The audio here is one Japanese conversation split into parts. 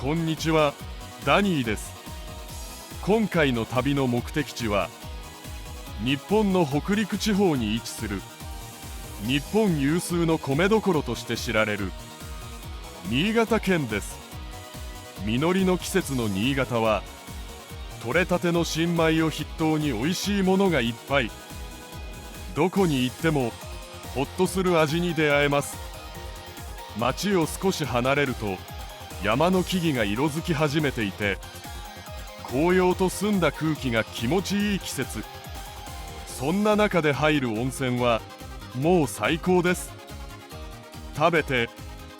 こんにちは、ダニーです。今回の旅の目的地は日本の北陸地方に位置する日本有数の米どころとして知られる新潟県です。実りの季節の新潟は採れたての新米を筆頭に美味しいものがいっぱい。どこに行ってもほっとする味に出会えます。町を少し離れると山の木々が色づき始めていて、紅葉と澄んだ空気が気持ちいい季節。そんな中で入る温泉はもう最高です。食べて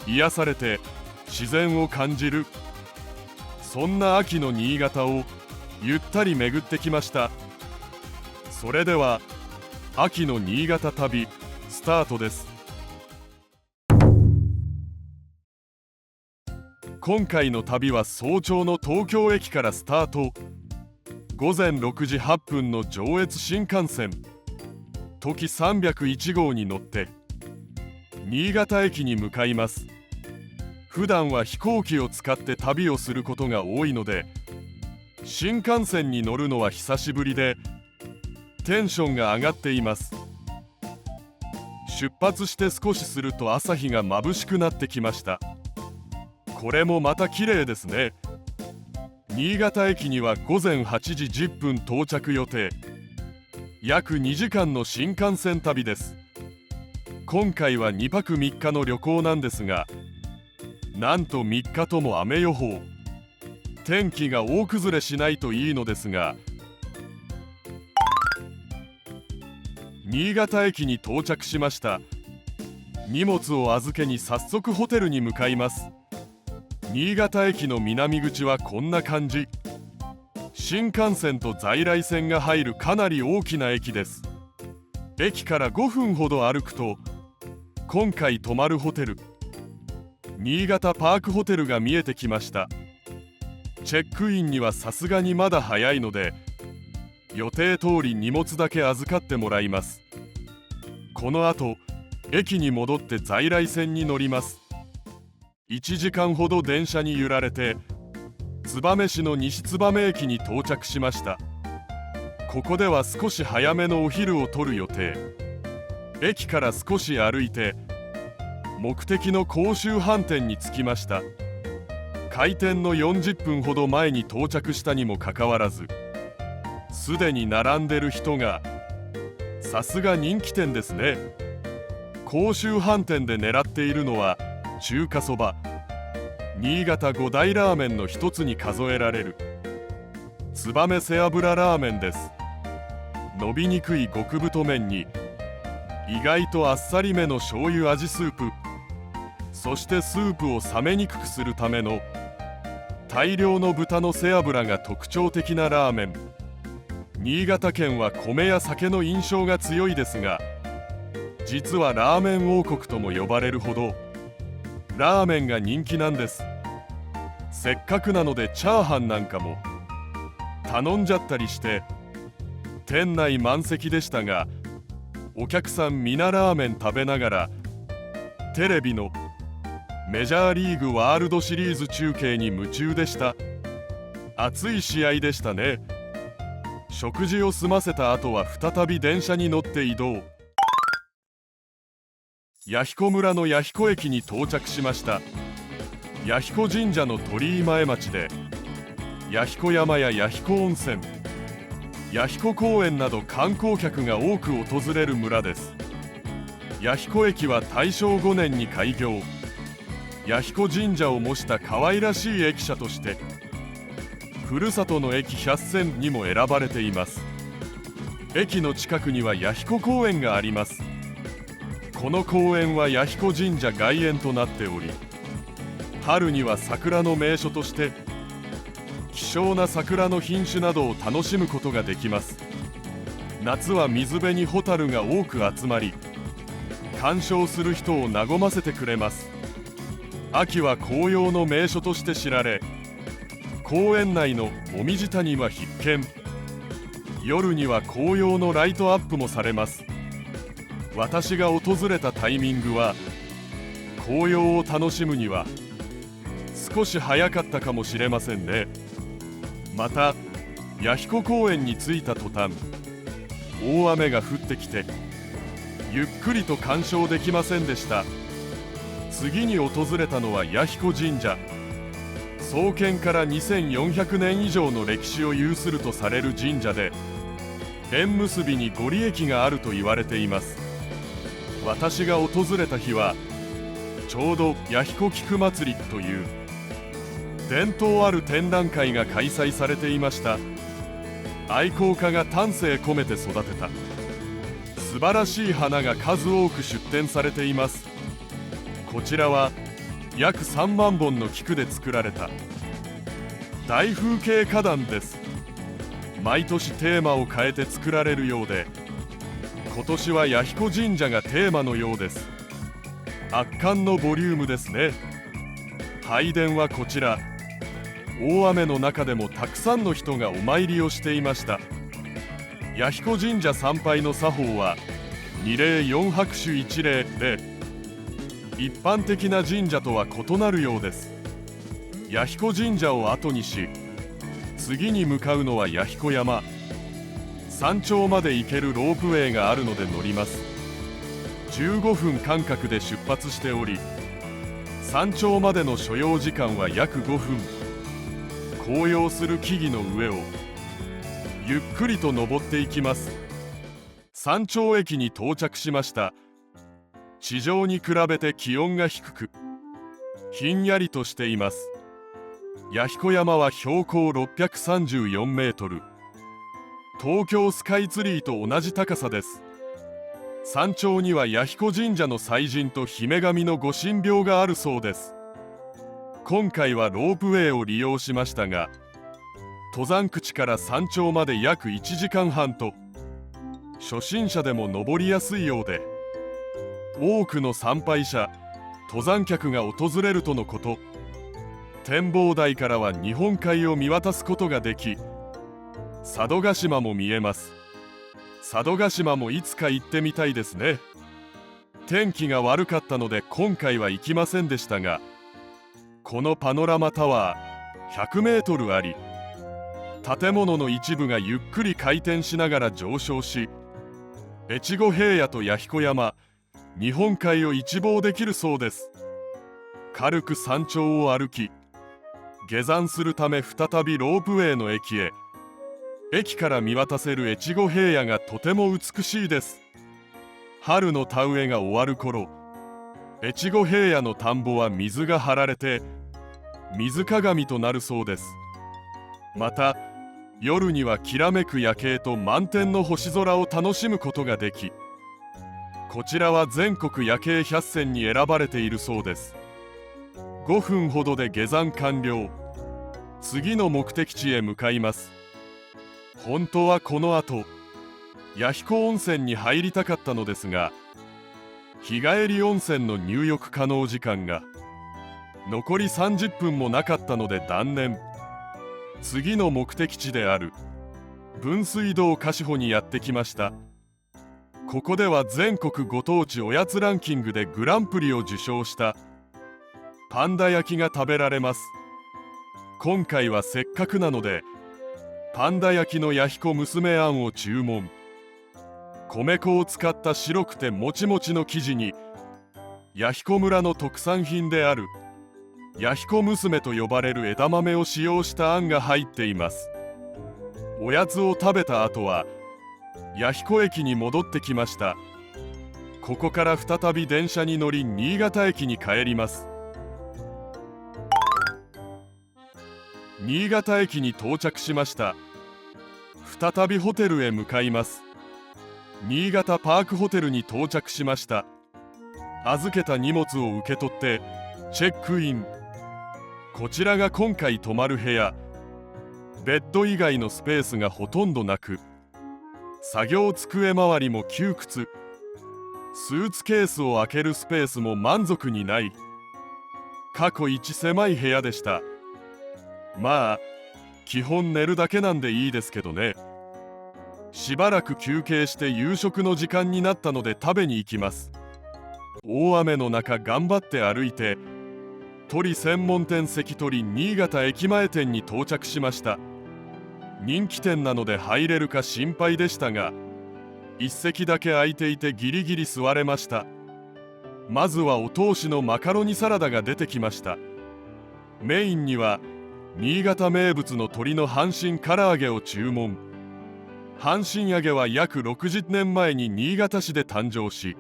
癒されて自然を感じる、そんな秋の新潟をゆったり巡ってきました。それでは秋の新潟旅スタートです。今回の旅は早朝の東京駅からスタート。午前6時8分の上越新幹線とき301号に乗って新潟駅に向かいます。普段は飛行機を使って旅をすることが多いので、新幹線に乗るのは久しぶりでテンションが上がっています。出発して少しすると朝日が眩しくなってきました。これもまた綺麗ですね。新潟駅には午前8時10分到着予定。約2時間の新幹線旅です。今回は2泊3日の旅行なんですが、なんと3日とも雨予報。天気が大崩れしないといいのですが、新潟駅に到着しました。荷物を預けに早速ホテルに向かいます。新潟駅の南口はこんな感じ。新幹線と在来線が入るかなり大きな駅です。駅から5分ほど歩くと今回泊まるホテル、新潟パークホテルが見えてきました。チェックインにはさすがにまだ早いので、予定通り荷物だけ預かってもらいます。この後駅に戻って在来線に乗ります。1時間ほど電車に揺られて燕市の西燕駅に到着しました。ここでは少し早めのお昼を取る予定。駅から少し歩いて目的の甲州飯店に着きました。開店の40分ほど前に到着したにもかかわらず、すでに並んでる人が。さすが人気店ですね。甲州飯店で狙っているのは中華そば、新潟5大ラーメンの一つに数えられる燕背脂ラーメンです。伸びにくい極太麺に意外とあっさりめの醤油味スープ、そしてスープを冷めにくくするための大量の豚の背脂が特徴的なラーメン。新潟県は米や酒の印象が強いですが、実はラーメン王国とも呼ばれるほどラーメンが人気なんです。せっかくなのでチャーハンなんかも頼んじゃったりして、店内満席でしたが、お客さん皆ラーメン食べながらテレビのメジャーリーグワールドシリーズ中継に夢中でした。熱い試合でしたね。食事を済ませた後は再び電車に乗って移動。弥彦村の弥彦駅に到着しました。弥彦神社の鳥居前町で弥彦山や弥彦温泉、弥彦公園など観光客が多く訪れる村です。弥彦駅は大正5年に開業。弥彦神社を模した可愛らしい駅舎としてふるさとの駅100選にも選ばれています。駅の近くには弥彦公園があります。この公園は弥彦神社外苑となっており、春には桜の名所として希少な桜の品種などを楽しむことができます。夏は水辺にホタルが多く集まり、鑑賞する人を和ませてくれます。秋は紅葉の名所として知られ、公園内のもみじ谷は必見。夜には紅葉のライトアップもされます。私が訪れたタイミングは紅葉を楽しむには少し早かったかもしれませんね。また弥彦公園に着いた途端、大雨が降ってきてゆっくりと鑑賞できませんでした。次に訪れたのは弥彦神社。創建から2400年以上の歴史を有するとされる神社で、縁結びにご利益があると言われています。私が訪れた日はちょうど弥彦菊祭りという伝統ある展覧会が開催されていました。愛好家が丹精込めて育てた素晴らしい花が数多く出展されています。こちらは約3万本の菊で作られた大風景花壇です。毎年テーマを変えて作られるようで、今年は弥彦神社がテーマのようです。圧巻のボリュームですね。拝殿はこちら、大雨の中でもたくさんの人がお参りをしていました。弥彦神社参拝の作法は二礼四拍手一礼で、一般的な神社とは異なるようです。弥彦神社を後にし、次に向かうのは弥彦山。山頂まで行けるロープウェイがあるので乗ります。15分間隔で出発しており、山頂までの所要時間は約5分。紅葉する木々の上をゆっくりと登っていきます。山頂駅に到着しました。地上に比べて気温が低く、ひんやりとしています。弥彦山は標高634メートル。東京スカイツリーと同じ高さです。山頂には弥彦神社の祭神と姫神のご神廟があるそうです。今回はロープウェイを利用しましたが、登山口から山頂まで約1時間半と、初心者でも登りやすいようで、多くの参拝者、登山客が訪れるとのこと。展望台からは日本海を見渡すことができ、佐渡島も見えます。佐渡島もいつか行ってみたいですね。天気が悪かったので今回は行きませんでしたが、このパノラマタワー100メートルあり、建物の一部がゆっくり回転しながら上昇し、越後平野と弥彦山、日本海を一望できるそうです。軽く山頂を歩き、下山するため再びロープウェイの駅へ。駅から見渡せる越後平野がとても美しいです。春の田植えが終わる頃、越後平野の田んぼは水が張られて水鏡となるそうです。また夜にはきらめく夜景と満天の星空を楽しむことができ、こちらは全国夜景100選に選ばれているそうです。5分ほどで下山完了。次の目的地へ向かいます。本当はこの後弥彦温泉に入りたかったのですが、日帰り温泉の入浴可能時間が残り30分もなかったので断念。次の目的地である分水道樫穂にやってきました。ここでは全国ご当地おやつランキングでグランプリを受賞したパンダ焼きが食べられます。今回はせっかくなのでパンダ焼きの弥彦娘あんを注文。米粉を使った白くてもちもちの生地に弥彦村の特産品である弥彦娘と呼ばれる枝豆を使用したあんが入っています。おやつを食べた後は弥彦駅に戻ってきました。ここから再び電車に乗り新潟駅に帰ります。新潟駅に到着しました。再びホテルへ向かいます。新潟パークホテルに到着しました。預けた荷物を受け取ってチェックイン。こちらが今回泊まる部屋。ベッド以外のスペースがほとんどなく、作業机周りも窮屈。スーツケースを開けるスペースも満足にない。過去一狭い部屋でした。まあ基本寝るだけなんでいいですけどね。しばらく休憩して夕食の時間になったので食べに行きます。大雨の中頑張って歩いて鳥専門店関鳥新潟駅前店に到着しました。人気店なので入れるか心配でしたが、一席だけ空いていてギリギリ座れました。まずはお通しのマカロニサラダが出てきました。メインには新潟名物の鶏の阪神唐揚げを注文。阪神揚げは約60年前に新潟市で誕生し、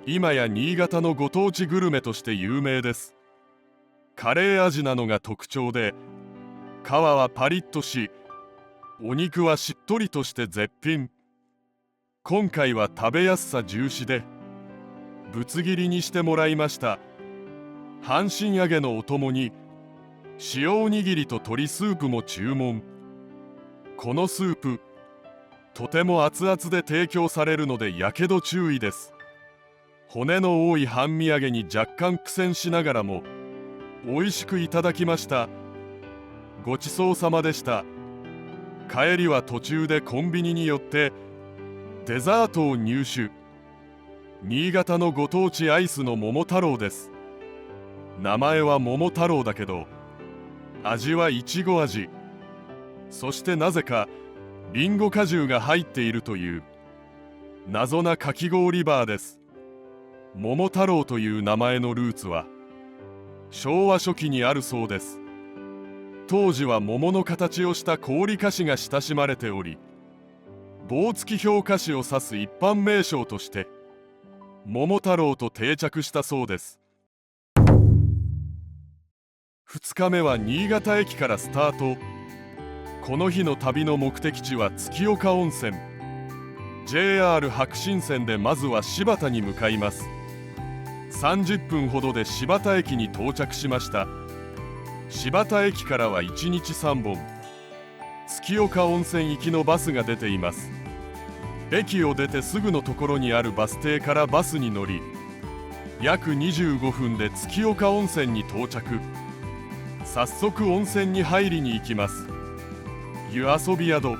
今や新潟のご当地グルメとして有名です。カレー味なのが特徴で、皮はパリッとし、お肉はしっとりとして絶品。今回は食べやすさ重視でぶつ切りにしてもらいました。阪神揚げのお供に塩おにぎりと鶏スープも注文。このスープとても熱々で提供されるのでやけど注意です。骨の多い半身揚げに若干苦戦しながらも美味しくいただきました。ごちそうさまでした。帰りは途中でコンビニに寄ってデザートを入手。新潟のご当地アイスの桃太郎です。名前は桃太郎だけど味はいちご味、そしてなぜかりんご果汁が入っているという謎なかき氷バーです。桃太郎という名前のルーツは昭和初期にあるそうです。当時は桃の形をした氷菓子が親しまれており、棒付き氷菓子を指す一般名称として桃太郎と定着したそうです。2日目は新潟駅からスタート。この日の旅の目的地は月岡温泉。 JR 白新線でまずは新発田に向かいます。30分ほどで新発田駅に到着しました。新発田駅からは1日3本月岡温泉行きのバスが出ています。駅を出てすぐのところにあるバス停からバスに乗り、約25分で月岡温泉に到着。早速温泉に入りに行きます。湯遊び宿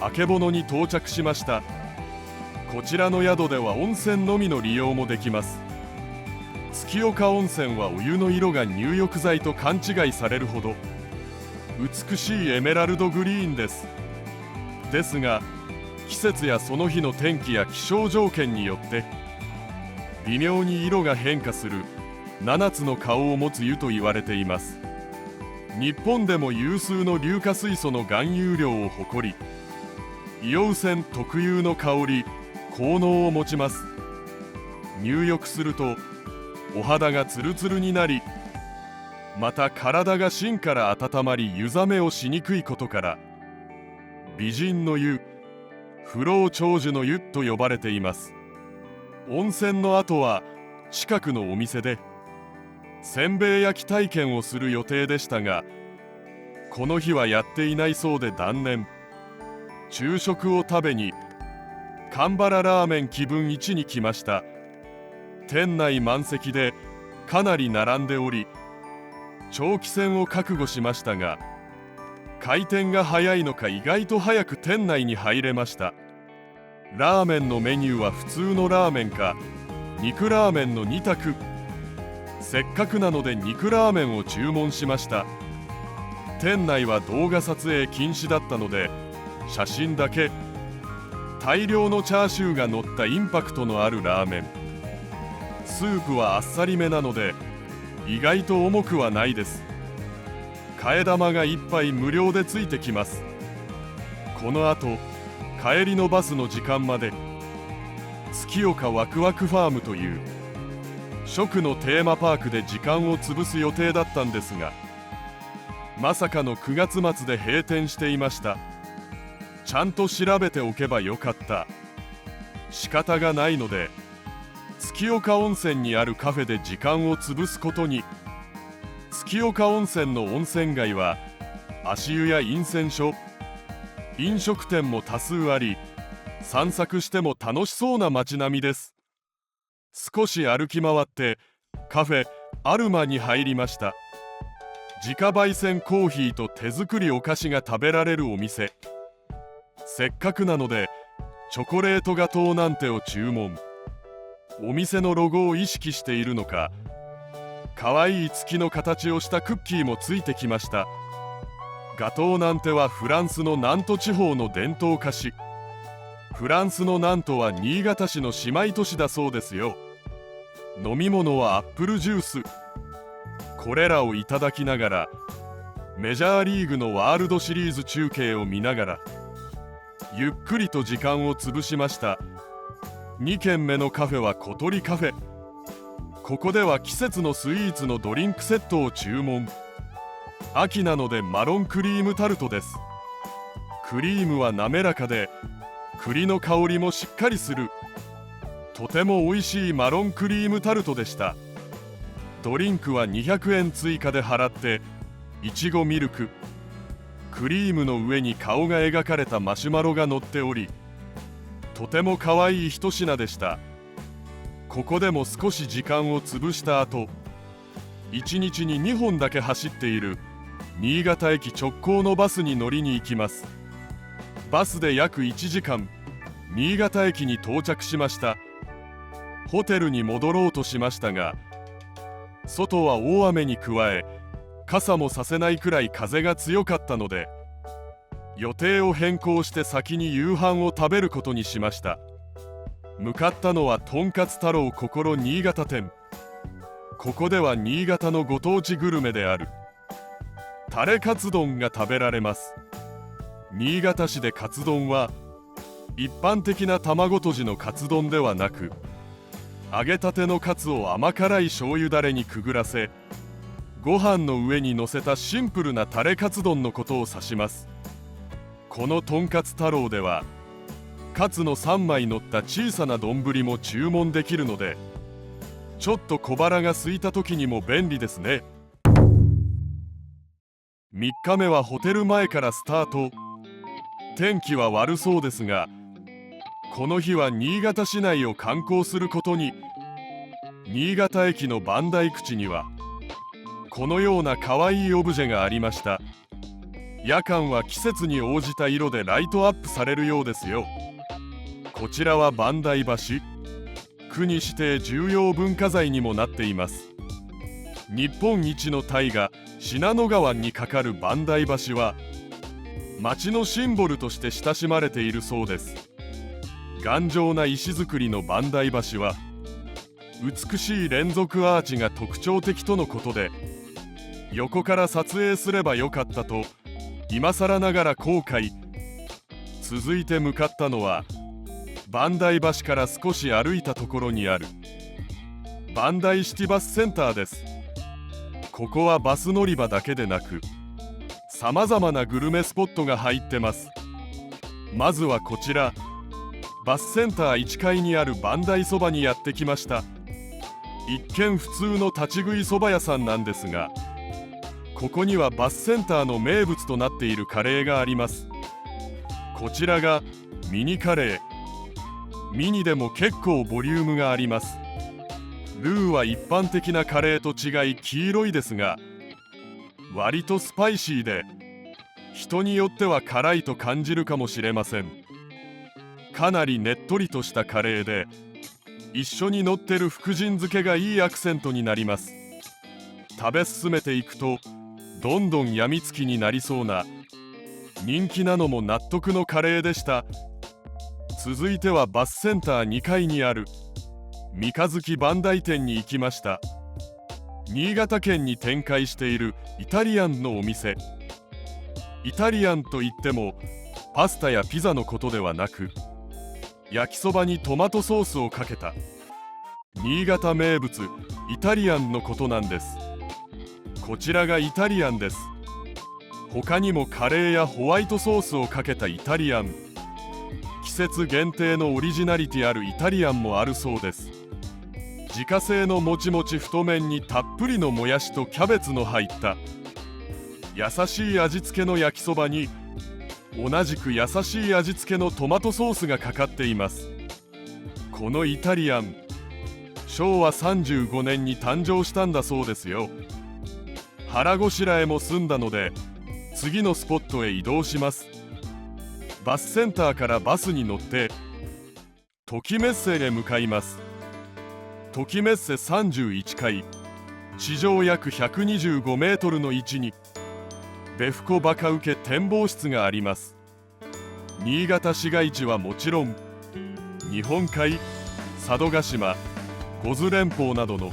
あけぼのに到着しました。こちらの宿では温泉のみの利用もできます。月岡温泉はお湯の色が入浴剤と勘違いされるほど美しいエメラルドグリーンです。ですが季節やその日の天気や気象条件によって微妙に色が変化する7つの顔を持つ湯と言われています。日本でも有数の硫化水素の含有量を誇り、硫黄泉特有の香り効能を持ちます。入浴するとお肌がツルツルになり、また体が芯から温まり湯冷めをしにくいことから美人の湯、不老長寿の湯と呼ばれています。温泉の後は近くのお店でせんべい焼き体験をする予定でしたが、この日はやっていないそうで断念。昼食を食べに蒲原ラーメン気分1に来ました。店内満席でかなり並んでおり、長期戦を覚悟しましたが、回転が早いのか意外と早く店内に入れました。ラーメンのメニューは普通のラーメンか肉ラーメンの2択。せっかくなので肉ラーメンを注文しました。店内は動画撮影禁止だったので写真だけ。大量のチャーシューが乗ったインパクトのあるラーメン。スープはあっさりめなので意外と重くはないです。替え玉が1杯無料でついてきます。このあと帰りのバスの時間まで月岡ワクワクファームという食のテーマパークで時間を潰す予定だったんですが、まさかの9月末で閉店していました。ちゃんと調べておけばよかった。仕方がないので月岡温泉にあるカフェで時間を潰すことに。月岡温泉の温泉街は足湯や飲泉所、飲食店も多数あり、散策しても楽しそうな街並みです。少し歩き回ってカフェアルマに入りました。自家焙煎コーヒーと手作りお菓子が食べられるお店。せっかくなのでチョコレートガトーなんてを注文。お店のロゴを意識しているのか、かわいい月の形をしたクッキーもついてきました。ガトーナンテはフランスのナント地方の伝統菓子。フランスのナントは新潟市の姉妹都市だそうですよ。飲み物はアップルジュース。これらをいただきながらメジャーリーグのワールドシリーズ中継を見ながらゆっくりと時間を潰しました。2軒目のカフェは小鳥カフェ。ここでは季節のスイーツのドリンクセットを注文。秋なのでマロンクリームタルトです。クリームは滑らかで栗の香りもしっかりする、とても美味しいマロンクリームタルトでした。ドリンクは200円追加で払っていちごミルク、クリームの上に顔が描かれたマシュマロが乗っており、とても可愛い一品でした。ここでも少し時間を潰した後、1日に2本だけ走っている新潟駅直行のバスに乗りに行きます。バスで約1時間、新潟駅に到着しました。ホテルに戻ろうとしましたが、外は大雨に加え傘もさせないくらい風が強かったので、予定を変更して先に夕飯を食べることにしました。向かったのはとんかつ太郎心新潟店。ここでは新潟のご当地グルメであるタレカツ丼が食べられます。新潟市でカツ丼は一般的な卵とじのカツ丼ではなく、揚げたてのカツを甘辛い醤油だれにくぐらせ、ご飯の上にのせたシンプルなタレカツ丼のことを指します。このとんかつ太郎ではカツの3枚乗った小さな丼も注文できるので、ちょっと小腹が空いた時にも便利ですね。3日目はホテル前からスタート。天気は悪そうですが、この日は新潟市内を観光することに。新潟駅の磐梯口にはこのような可愛いオブジェがありました。夜間は季節に応じた色でライトアップされるようですよ。こちらは磐梯橋。国指定重要文化財にもなっています。日本一の大河信濃川に架かる磐梯橋は町のシンボルとして親しまれているそうです。頑丈な石造りの磐梯橋は美しい連続アーチが特徴的とのことで、横から撮影すればよかったと今更ながら後悔。続いて向かったのは磐梯橋から少し歩いたところにある磐梯シティバスセンターです。ここはバス乗り場だけでなくさまざまなグルメスポットが入ってます。まずはこちら、バスセンター1階にある磐梯そばにやってきました。一見普通の立ち食いそば屋さんなんですが、ここにはバスセンターの名物となっているカレーがあります。こちらがミニカレー。ミニでも結構ボリュームがあります。ルーは一般的なカレーと違い黄色いですが、割とスパイシーで人によっては辛いと感じるかもしれません。かなりねっとりとしたカレーで、一緒に乗ってる福神漬けがいいアクセントになります。食べ進めていくとどんどんやみつきになりそうな、人気なのも納得のカレーでした。続いてはバスセンター2階にある三日月磐梯店に行きました。新潟県に展開しているイタリアンのお店。イタリアンといってもパスタやピザのことではなく、焼きそばにトマトソースをかけた新潟名物イタリアンのことなんです。こちらがイタリアンです。他にもカレーやホワイトソースをかけたイタリアン、季節限定のオリジナリティあるイタリアンもあるそうです。自家製のもちもち太麺にたっぷりのもやしとキャベツの入った優しい味付けの焼きそばに、同じく優しい味付けのトマトソースがかかっています。このイタリアン、昭和35年に誕生したんだそうですよ。腹ごしらえも済んだので次のスポットへ移動します。バスセンターからバスに乗ってトキメッセへ向かいます。トキメッセ31階地上約125メートルの位置に別府湖バカウケ展望室があります。新潟市街地はもちろん、日本海、佐渡島、五頭連峰などの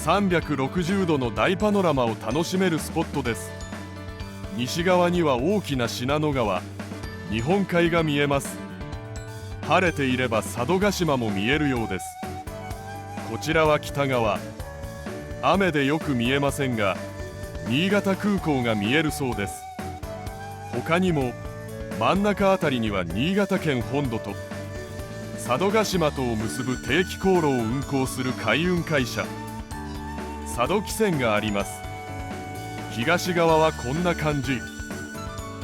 360度の大パノラマを楽しめるスポットです。西側には大きな信濃川、日本海が見えます。晴れていれば佐渡島も見えるようです。こちらは北側、雨でよく見えませんが、新潟空港が見えるそうです。他にも真ん中あたりには新潟県本土と佐渡島とを結ぶ定期航路を運航する海運会社佐渡汽船があります。東側はこんな感じ。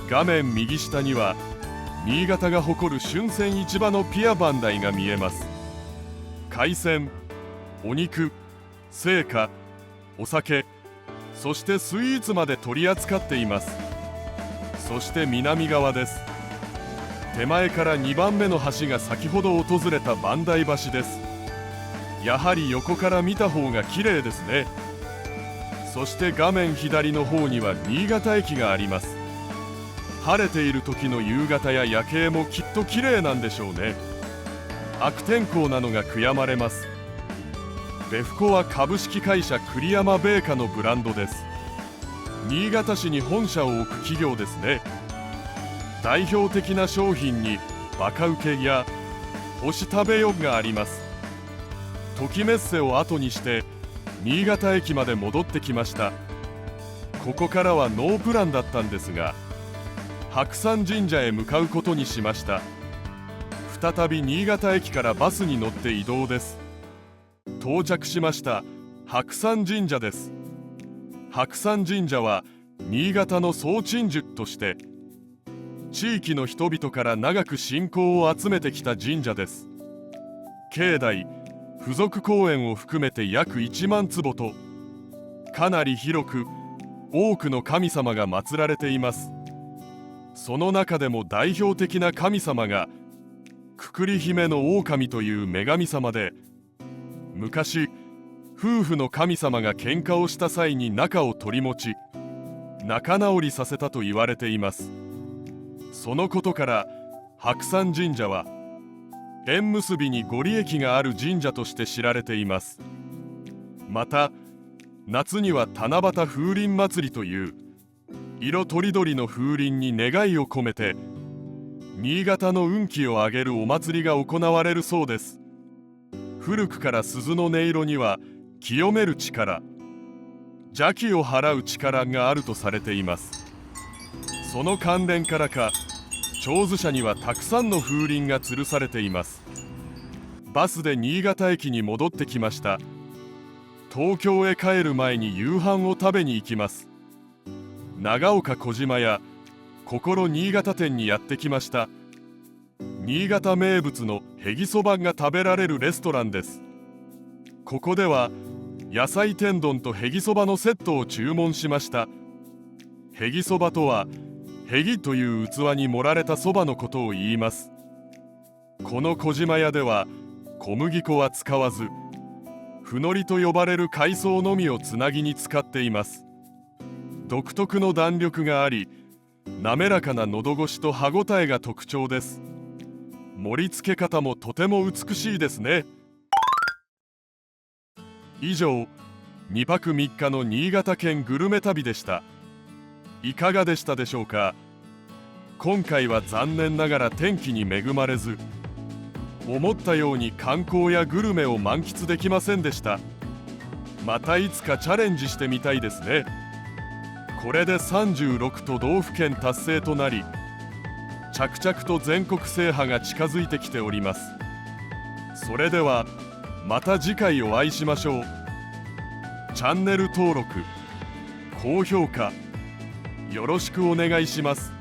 画面右下には新潟が誇る春鮮市場のピアバンダイが見えます。海鮮、お肉、青果、お酒、そしてスイーツまで取り扱っています。そして南側です。手前から2番目の橋が先ほど訪れた磐梯橋です。やはり横から見た方が綺麗ですね。そして画面左の方には新潟駅があります。晴れている時の夕方や夜景もきっと綺麗なんでしょうね。悪天候なのが悔やまれます。別府湖は株式会社栗山米菓のブランドです。新潟市に本社を置く企業ですね。代表的な商品にバカウケや干し食べよがあります。ときめっせを後にして新潟駅まで戻ってきました。ここからはノープランだったんですが、白山神社へ向かうことにしました。再び新潟駅からバスに乗って移動です。到着しました。白山神社です。白山神社は新潟の総鎮守として地域の人々から長く信仰を集めてきた神社です。境内、付属公園を含めて約1万坪とかなり広く多くの神様が祀られています。その中でも代表的な神様がくくり姫の狼という女神様で、昔夫婦の神様が喧嘩をした際に仲を取り持ち仲直りさせたと言われています。そのことから白山神社は縁結びにご利益がある神社として知られています。また夏には七夕風鈴祭りという色とりどりの風鈴に願いを込めて新潟の運気を上げるお祭りが行われるそうです。古くから鈴の音色には清める力、邪気を払う力があるとされています。その関連からか手水舎にはたくさんの風鈴が吊るされています。バスで新潟駅に戻ってきました。東京へ帰る前に夕飯を食べに行きます。長岡小島や心新潟店にやってきました。新潟名物のへぎそばが食べられるレストランです。ここでは野菜天丼とへぎそばのセットを注文しました。へぎそばとはへぎという器に盛られたそばのことを言います。この小島屋では小麦粉は使わず、ふのりと呼ばれる海藻のみをつなぎに使っています。独特の弾力があり、滑らかな喉越しと歯ごたえが特徴です。盛り付け方もとても美しいですね。以上、2泊3日の新潟県グルメ旅でした。いかがでしたでしょうか。今回は残念ながら天気に恵まれず、思ったように観光やグルメを満喫できませんでした。またいつかチャレンジしてみたいですね。これで36都道府県達成となり、着々と全国制覇が近づいてきております。それではまた次回お会いしましょう。チャンネル登録、高評価よろしくお願いします。